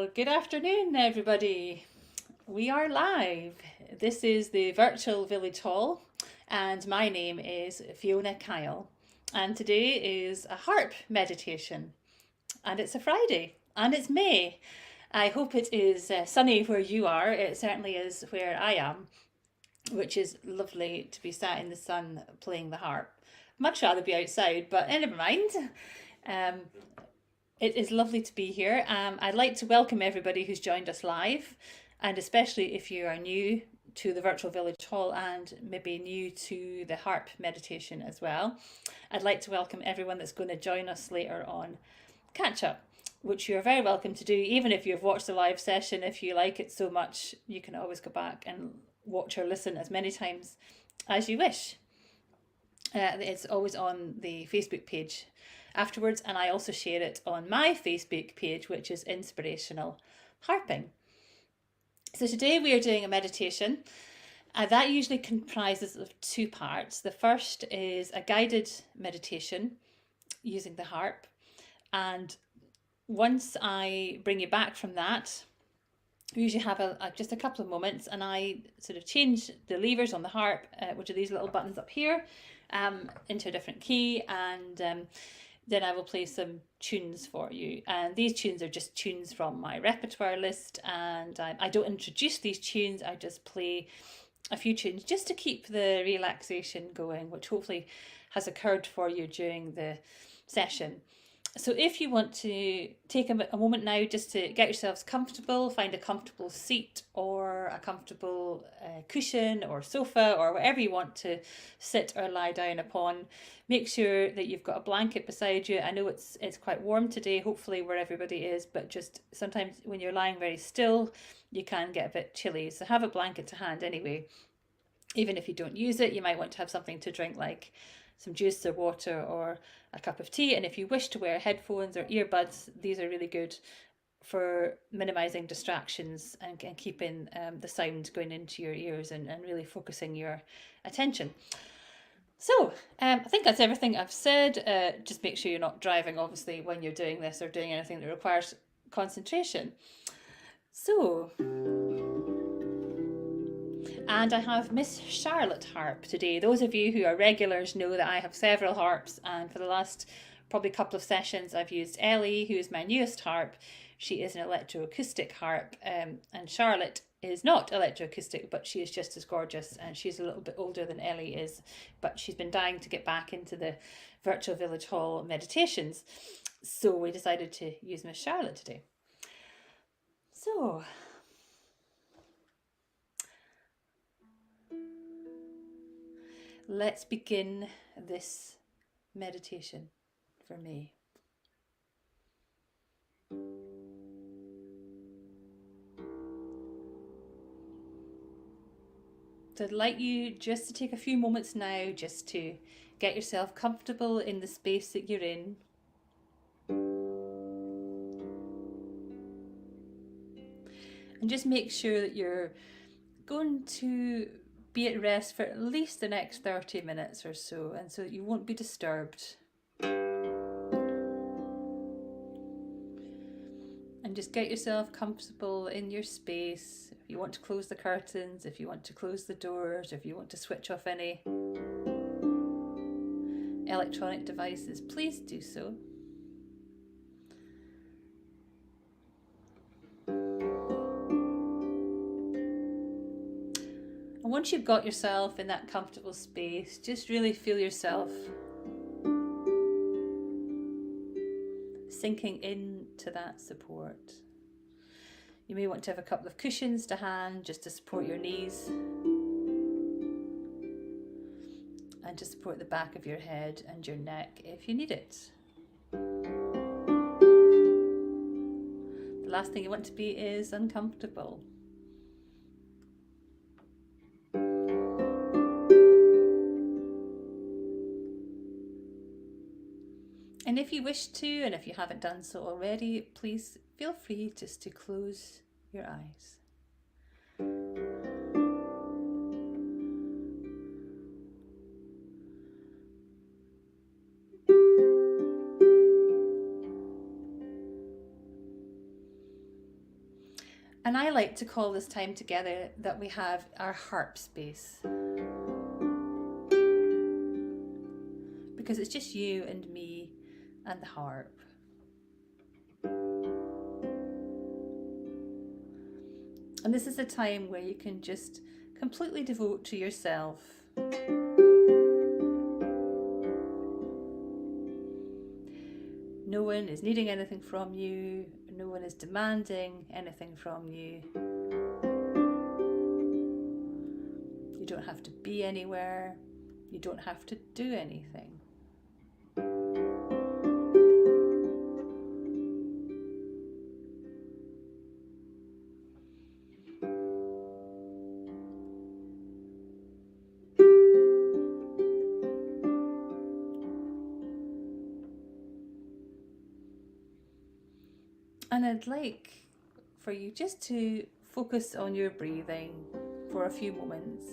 Well, good afternoon, everybody. We are live. This is the virtual village hall, and my name is Fiona Kyle. And today is a harp meditation, and it's a Friday, and it's May. I hope it is sunny where you are. It certainly is where I am, which is lovely to be sat in the sun playing the harp. Much rather be outside, but never mind. Um, it is lovely to be here. I'd like to welcome everybody who's joined us live, and especially if you are new to the Virtual Village Hall and maybe new to the harp meditation as well. I'd like to welcome everyone that's going to join us later on catch up, which you're very welcome to do, even if you've watched the live session. If you like it so much, you can always go back and watch or listen as many times as you wish. It's always on the Facebook page afterwards, and I also share it on my Facebook page, which is Inspirational Harping. So today we are doing a meditation that usually comprises of two parts. The first is a guided meditation using the harp, and once I bring you back from that, we usually have just a couple of moments, and I sort of change the levers on the harp, which are these little buttons up here, into a different key, and then I will play some tunes for you. And these tunes are just tunes from my repertoire list, and I don't introduce these tunes, I just play a few tunes just to keep the relaxation going, which hopefully has occurred for you during the session. So if you want to take a moment now just to get yourselves comfortable, find a comfortable seat or a comfortable cushion or sofa or whatever you want to sit or lie down upon. Make sure that you've got a blanket beside you. I know it's quite warm today, hopefully where everybody is, but just sometimes when you're lying very still, you can get a bit chilly. So have a blanket to hand anyway. Even if you don't use it, you might want to have something to drink, like some juice or water or a cup of tea. And if you wish to wear headphones or earbuds, these are really good for minimizing distractions and keeping the sound going into your ears and really focusing your attention. So I think that's everything I've said. Just make sure you're not driving, obviously, when you're doing this or doing anything that requires concentration. So, and I have Miss Charlotte Harp today. Those of you who are regulars know that I have several harps, and for the last probably couple of sessions I've used Ellie, who is my newest harp. She is an electroacoustic harp, and Charlotte is not electroacoustic, but she is just as gorgeous, and she's a little bit older than Ellie is, but she's been dying to get back into the Virtual Village Hall meditations. So we decided to use Miss Charlotte today. So let's begin this meditation for me. So I'd like you just to take a few moments now just to get yourself comfortable in the space that you're in. And just make sure that you're going to be at rest for at least the next 30 minutes or so, and so that you won't be disturbed. And just get yourself comfortable in your space. If you want to close the curtains, if you want to close the doors, if you want to switch off any electronic devices, please do so. And once you've got yourself in that comfortable space, just really feel yourself sinking into that support. You may want to have a couple of cushions to hand just to support your knees and to support the back of your head and your neck if you need it. The last thing you want to be is uncomfortable. And if you wish to, and if you haven't done so already, please feel free just to close your eyes. And I like to call this time together that we have our harp space. Because it's just you and me and the harp. And this is a time where you can just completely devote to yourself. No one is needing anything from you. No one is demanding anything from you. You don't have to be anywhere. You don't have to do anything. And I'd like for you just to focus on your breathing for a few moments.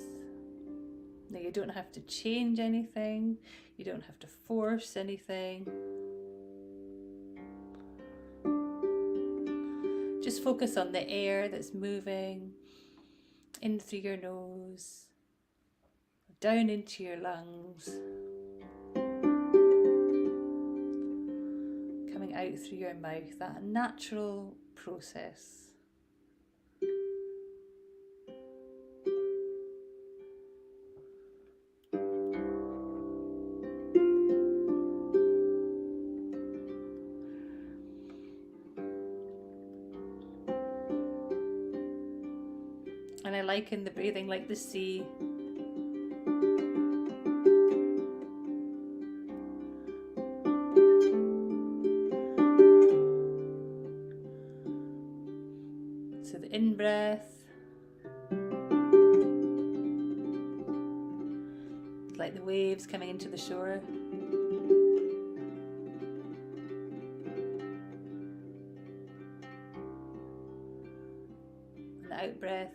Now, you don't have to change anything, you don't have to force anything. Just focus on the air that's moving in through your nose, down into your lungs, coming out through your mouth, that natural process. And I liken the breathing like the sea. So the in-breath, like the waves coming into the shore. And the out-breath.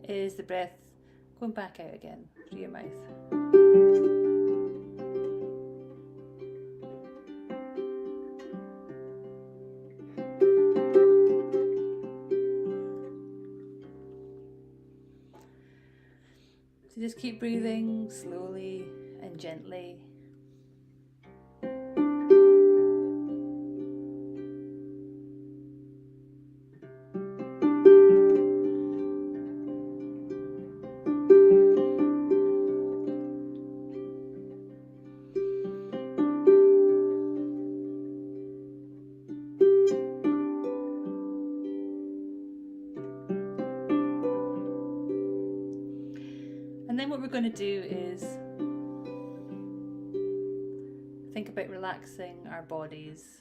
Is the breath going back out again through your mouth. So just keep breathing slowly and gently. And then what we're going to do is think about relaxing our bodies.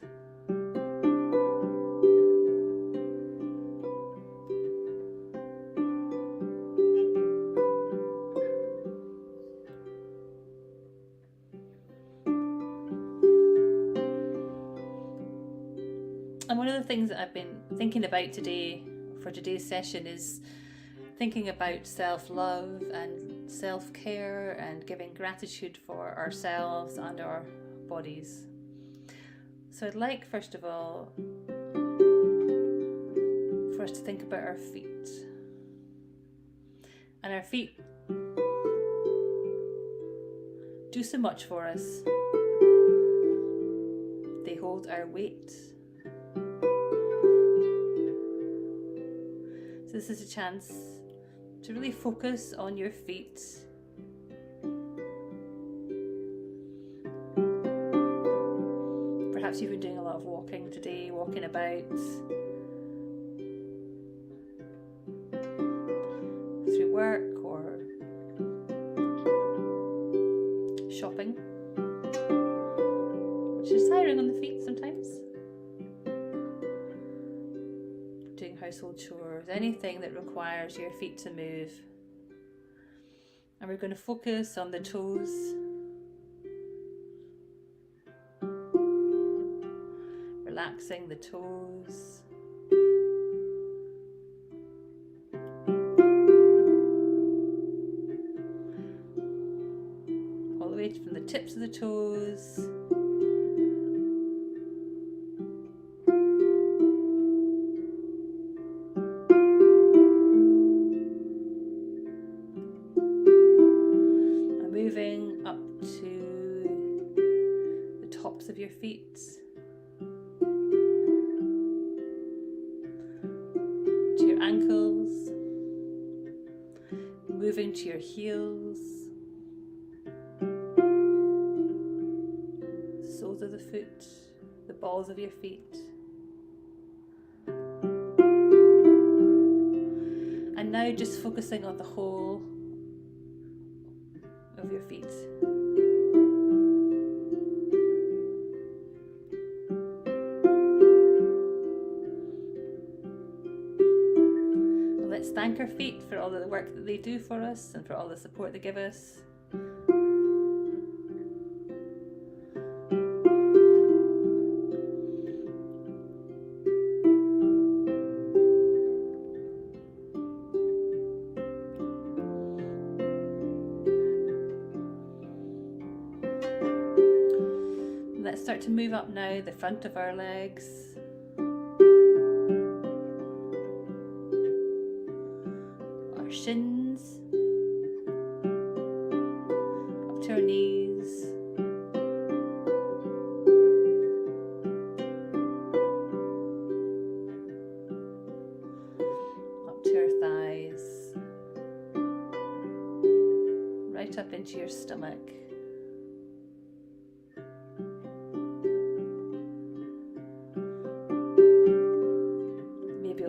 And one of the things that I've been thinking about today for today's session is thinking about self-love and self-care and giving gratitude for ourselves and our bodies. So I'd like, first of all, for us to think about our feet. And our feet do so much for us. They hold our weight. So this is a chance to really focus on your feet. Perhaps you've been doing a lot of walking today, walking about, through work or shopping, which is tiring on the feet sometimes. Doing household chores, anything that requires your feet to move. And we're going to focus on the toes. Relaxing the toes. tips of the toes. And moving up to the tops of your feet. To your ankles. Moving to your heels. Soles of the foot, the balls of your feet. And now just focusing on the whole of your feet. And let's thank our feet for all the work that they do for us and for all the support they give us. Let's start to move up now the front of our legs. Our shins. Up to our knees. Up to our thighs. Right up into your stomach.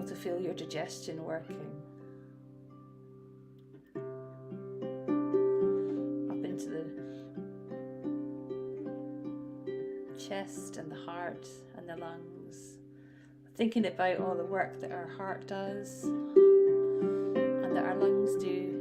To feel your digestion working. Up into the chest and the heart and the lungs. Thinking about all the work that our heart does and that our lungs do.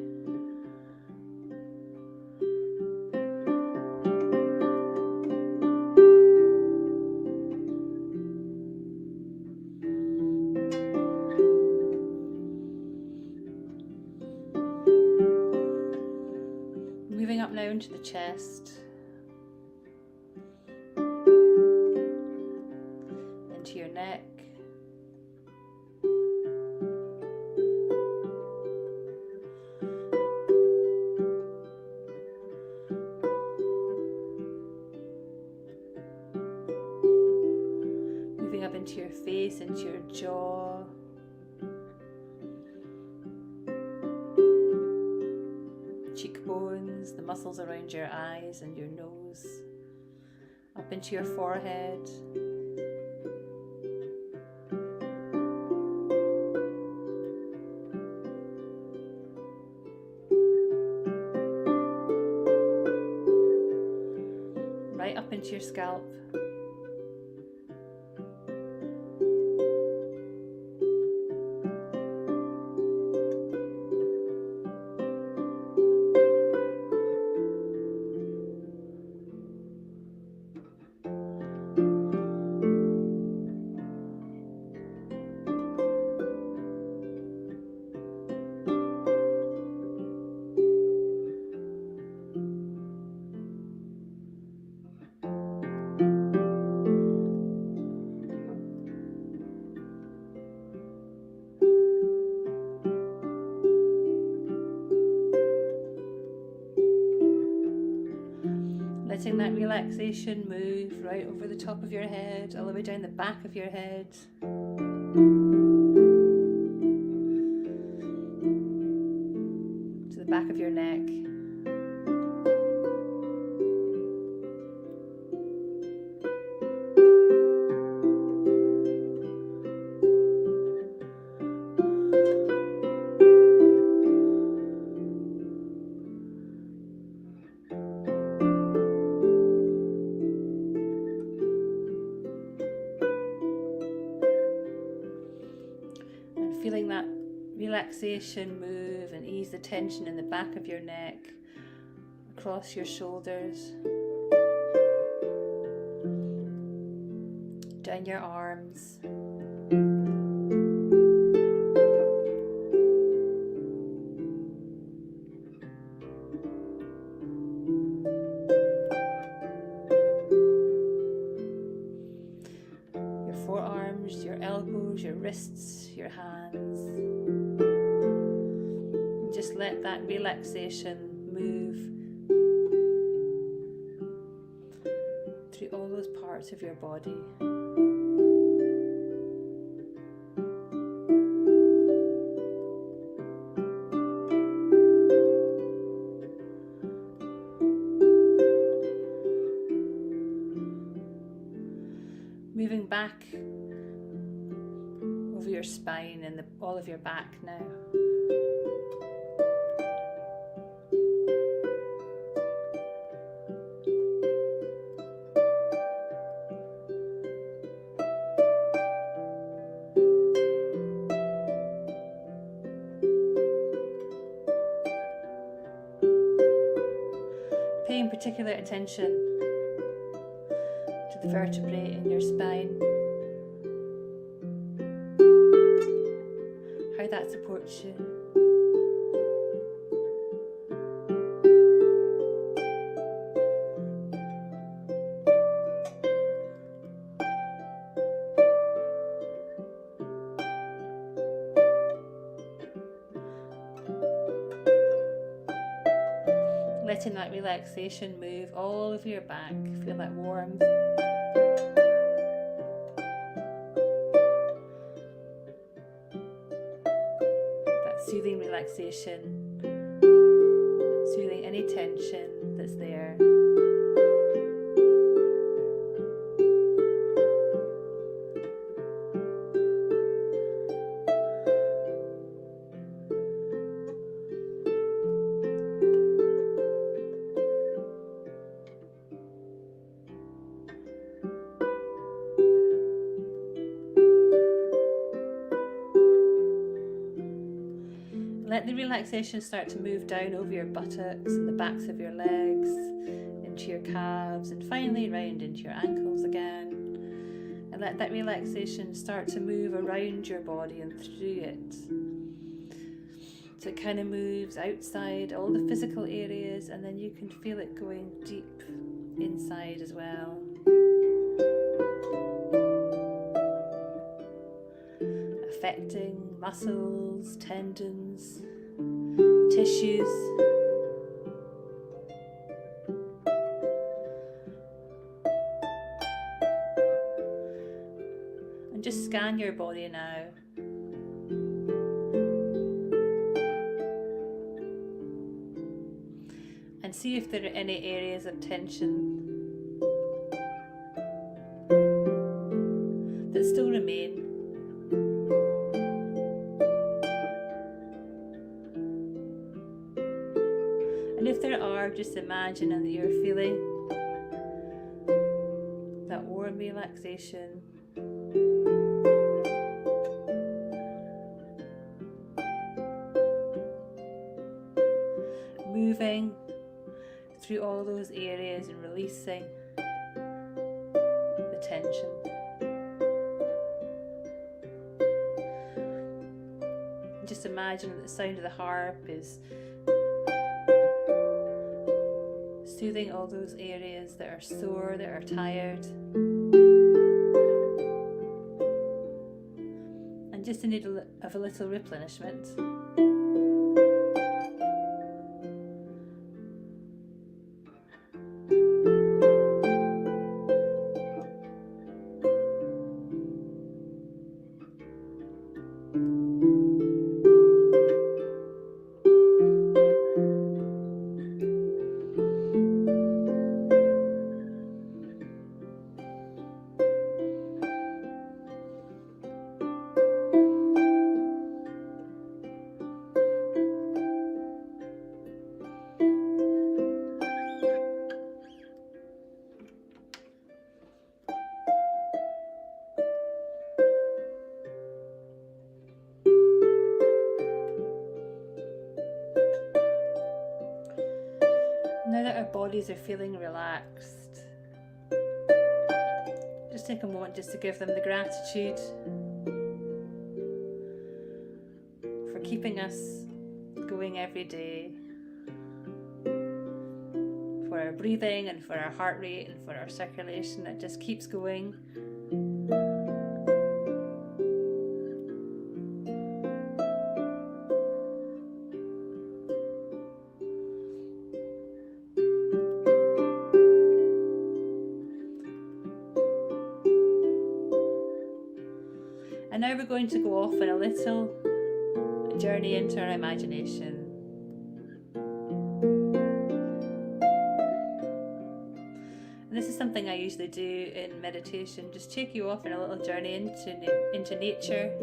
Moving up now into the chest, into your neck, moving up into your face, into your jaw, cheekbones, the muscles around your eyes and your nose, up into your forehead, right up into your scalp. Letting that relaxation move right over the top of your head, all the way down the back of your head. To the back of your neck. Feeling that relaxation move and ease the tension in the back of your neck, across your shoulders, down your arms, wrists, your hands. Just let that relaxation move through all those parts of your body. Moving back over your spine and all of your back now. Paying particular attention to the vertebrae in your spine, how that supports you. Letting that relaxation move all over your back, feel that warmth. That soothing relaxation, soothing any tension that's there. Let the relaxation start to move down over your buttocks and the backs of your legs, into your calves, and finally round into your ankles again. And let that relaxation start to move around your body and through it. So it kind of moves outside all the physical areas, and then you can feel it going deep inside as well. Affecting muscles, tendons, tissues. And just scan your body now. And see if there are any areas of tension that still remain. And if there are, just imagine that you're feeling that warm relaxation. Moving through all those areas and releasing the tension. Just imagine that the sound of the harp is soothing all those areas that are sore, that are tired, and just in need of a little replenishment. Now that our bodies are feeling relaxed, just take a moment just to give them the gratitude for keeping us going every day, for our breathing and for our heart rate and for our circulation that just keeps going. now we're going to go off on a little journey into our imagination. And this is something I usually do in meditation, just take you off on a little journey into nature.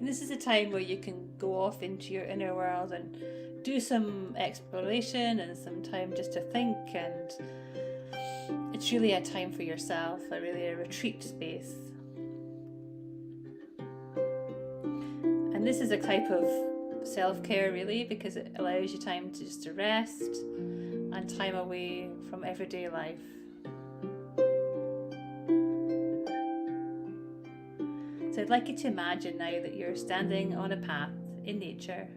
This is a time where you can go off into your inner world and do some exploration and some time just to think, and it's really a time for yourself, really a retreat space. And this is a type of self-care really, because it allows you time to just to rest and time away from everyday life. So I'd like you to imagine now that you're standing on a path in nature.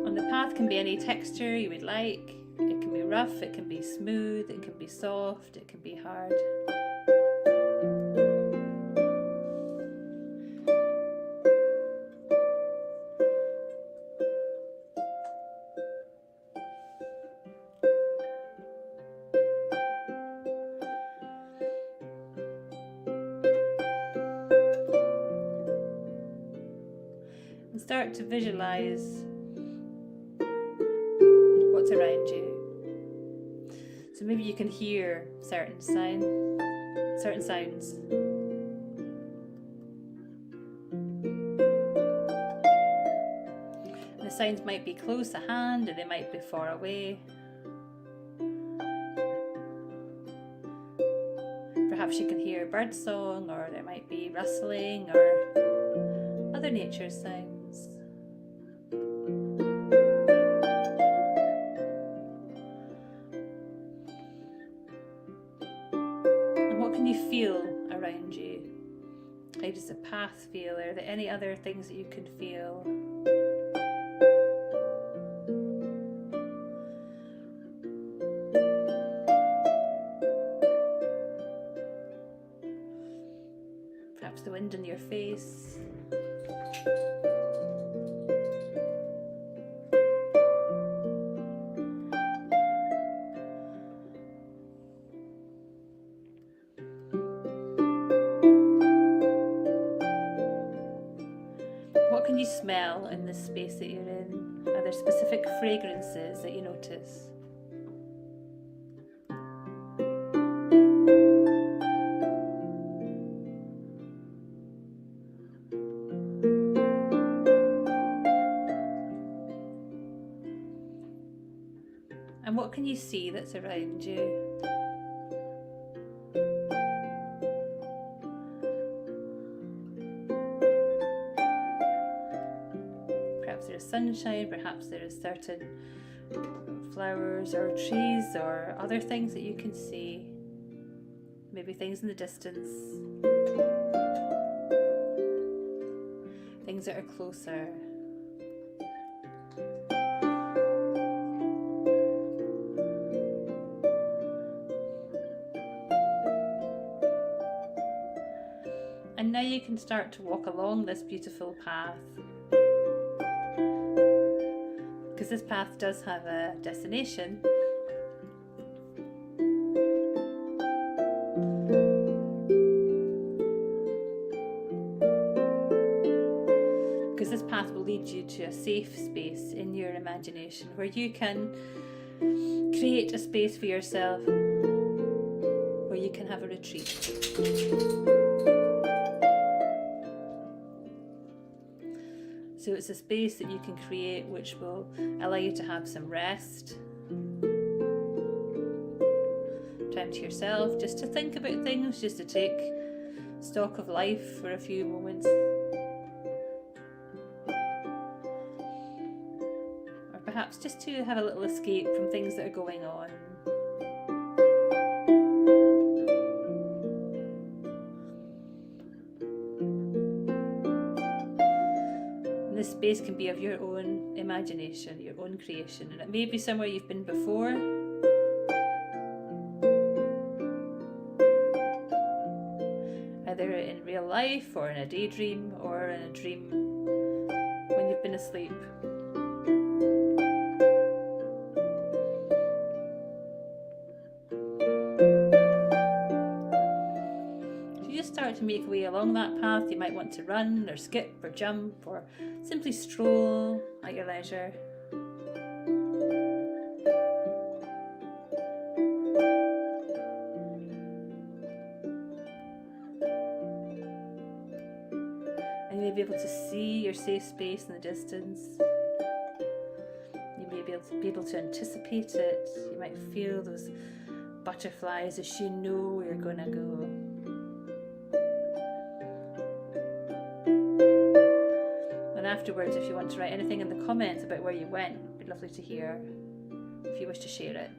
On the path can be any texture you would like. It can be rough, it can be smooth, it can be soft, it can be hard. And start to visualize what's around you. So maybe you can hear certain sounds. And the sounds might be close at hand, or they might be far away. Perhaps you can hear bird song, or there might be rustling or other nature sounds. And what can you feel around you? How does the path feel? Are there any other things that you can feel? Perhaps the wind in your face. What can you smell in this space that you're in? Are there specific fragrances that you notice? And what can you see that's around you? Perhaps there's sunshine, perhaps there is certain flowers or trees or other things that you can see. Maybe things in the distance. Things that are closer. And now you can start to walk along this beautiful path. Because this path does have a destination. Because this path will lead you to a safe space in your imagination where you can create a space for yourself where you can have a retreat. So it's a space that you can create which will allow you to have some rest, time to yourself, just to think about things, just to take stock of life for a few moments. Or perhaps just to have a little escape from things that are going on. the space can be of your own imagination, your own creation, and it may be somewhere you've been before. Either in real life, or in a daydream, or in a dream when you've been asleep. Start to make your way along that path. You might want to run or skip or jump or simply stroll at your leisure. And you may be able to see your safe space in the distance. You may be able to anticipate it. You might feel those butterflies as you know where you're going to go. And afterwards, if you want to write anything in the comments about where you went, it'd be lovely to hear if you wish to share it.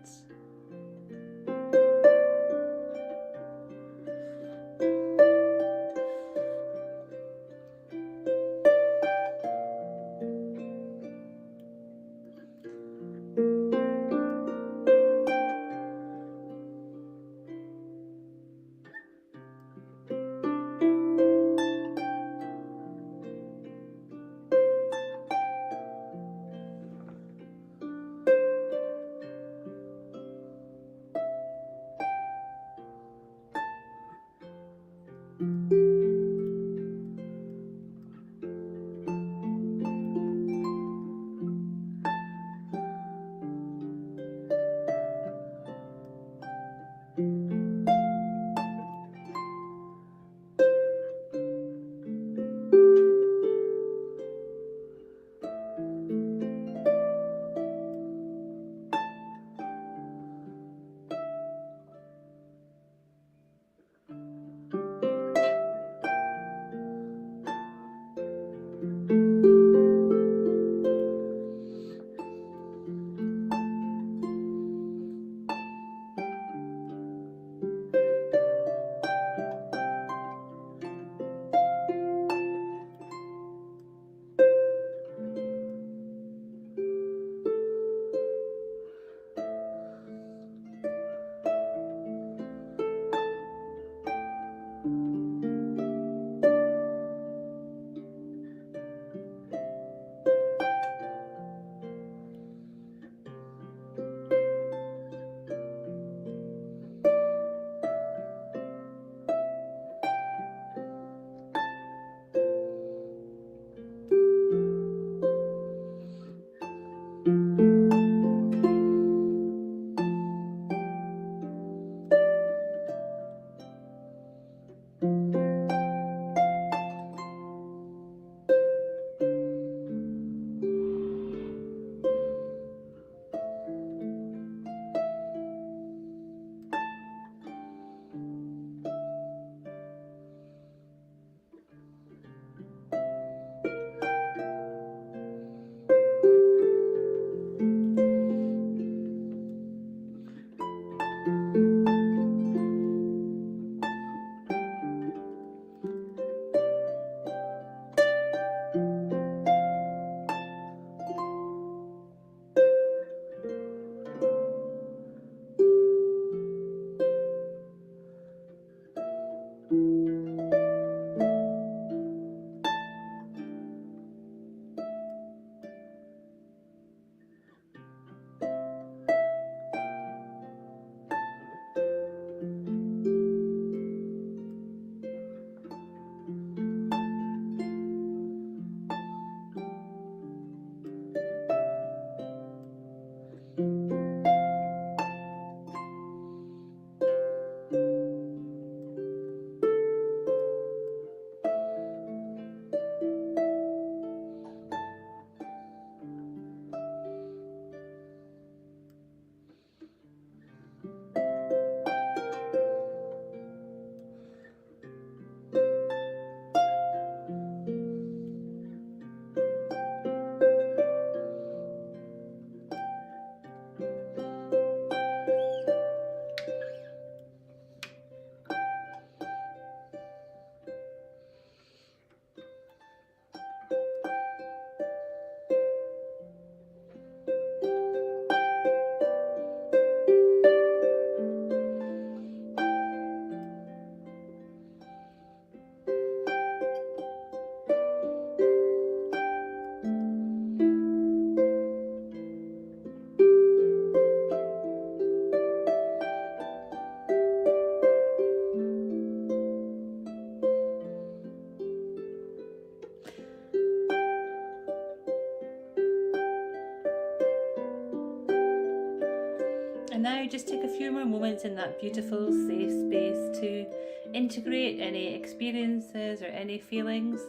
now just take a few more moments in that beautiful safe space to integrate any experiences or any feelings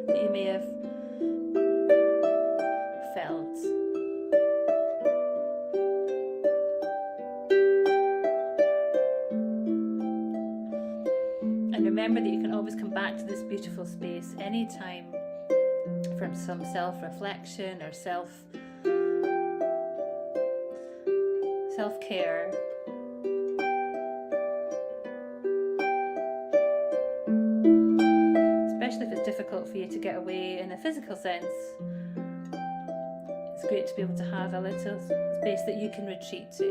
that you may have felt. And remember that you can always come back to this beautiful space anytime from some self-reflection or self-care. Especially if it's difficult for you to get away in a physical sense. It's great to be able to have a little space that you can retreat to.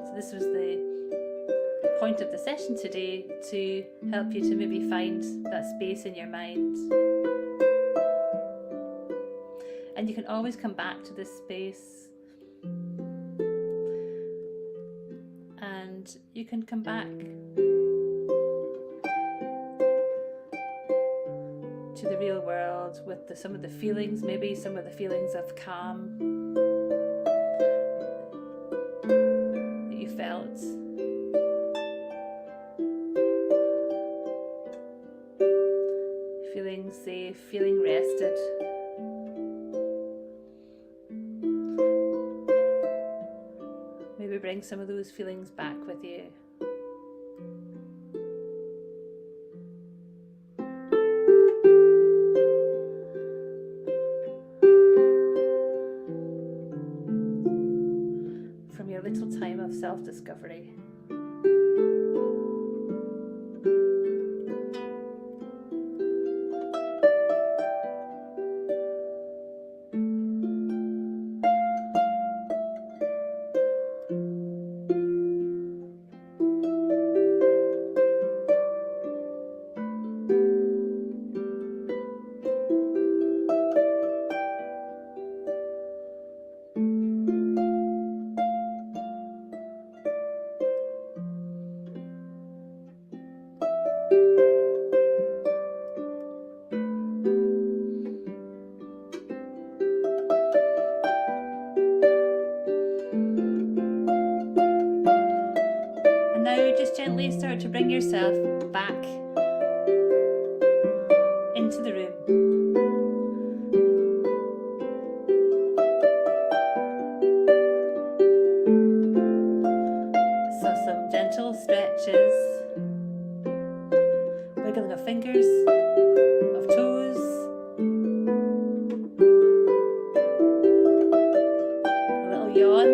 So this was the point of the session today, to help you to maybe find that space in your mind. And you can always come back to this space, and you can come back to the real world with some of the feelings, maybe some of the feelings of calm that you felt. Feeling safe, feeling rested. Maybe bring some of those feelings back with you. From your little time of self-discovery. Gently start to bring yourself back into the room. So some gentle stretches, wiggling of fingers, of toes, a little yawn.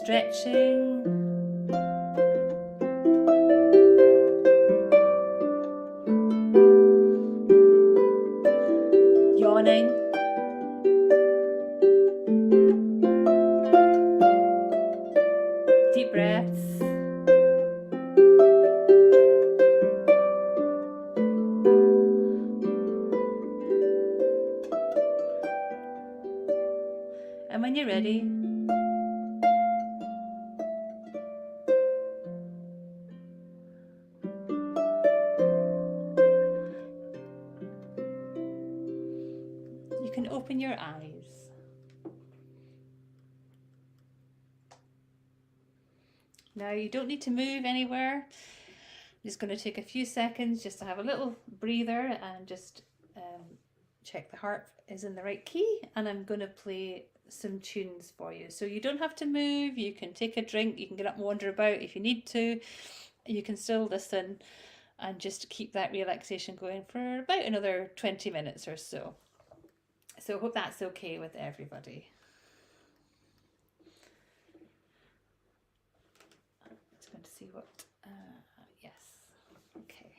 Stretching, yawning, deep breaths, and when you're ready, you can open your eyes. Now you don't need to move anywhere. I'm just going to take a few seconds just to have a little breather and just check the harp is in the right key, and I'm going to play some tunes for you. So you don't have to move, you can take a drink, you can get up and wander about if you need to. You can still listen and just keep that relaxation going for about another 20 minutes or so. So I hope that's okay with everybody. I'm just going to see what, yes, okay.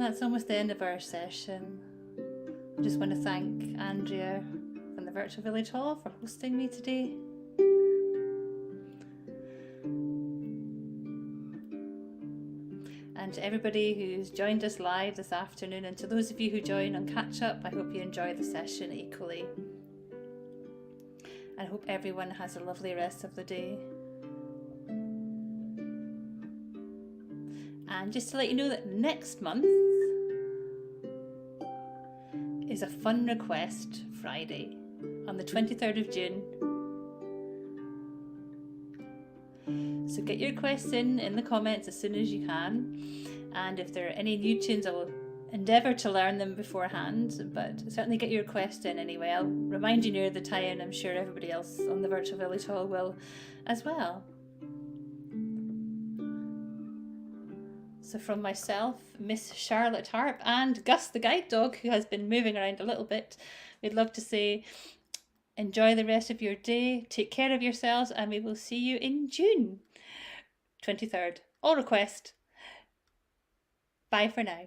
that's almost the end of our session. I just want to thank Andrea from the Virtual Village Hall for hosting me today. And to everybody who's joined us live this afternoon, and to those of you who join on catch up, I hope you enjoy the session equally. I hope everyone has a lovely rest of the day. And just to let you know that next month is a fun request Friday on the 23rd of June. So get your requests in the comments as soon as you can, and if there are any new tunes I will endeavour to learn them beforehand, but certainly get your request in anyway. I'll remind you near the time, I'm sure everybody else on the Virtual Village Hall will as well. So from myself, Miss Charlotte Harp, and Gus the guide dog, who has been moving around a little bit, we'd love to say enjoy the rest of your day, take care of yourselves, and we will see you in June 23rd. All request. Bye for now.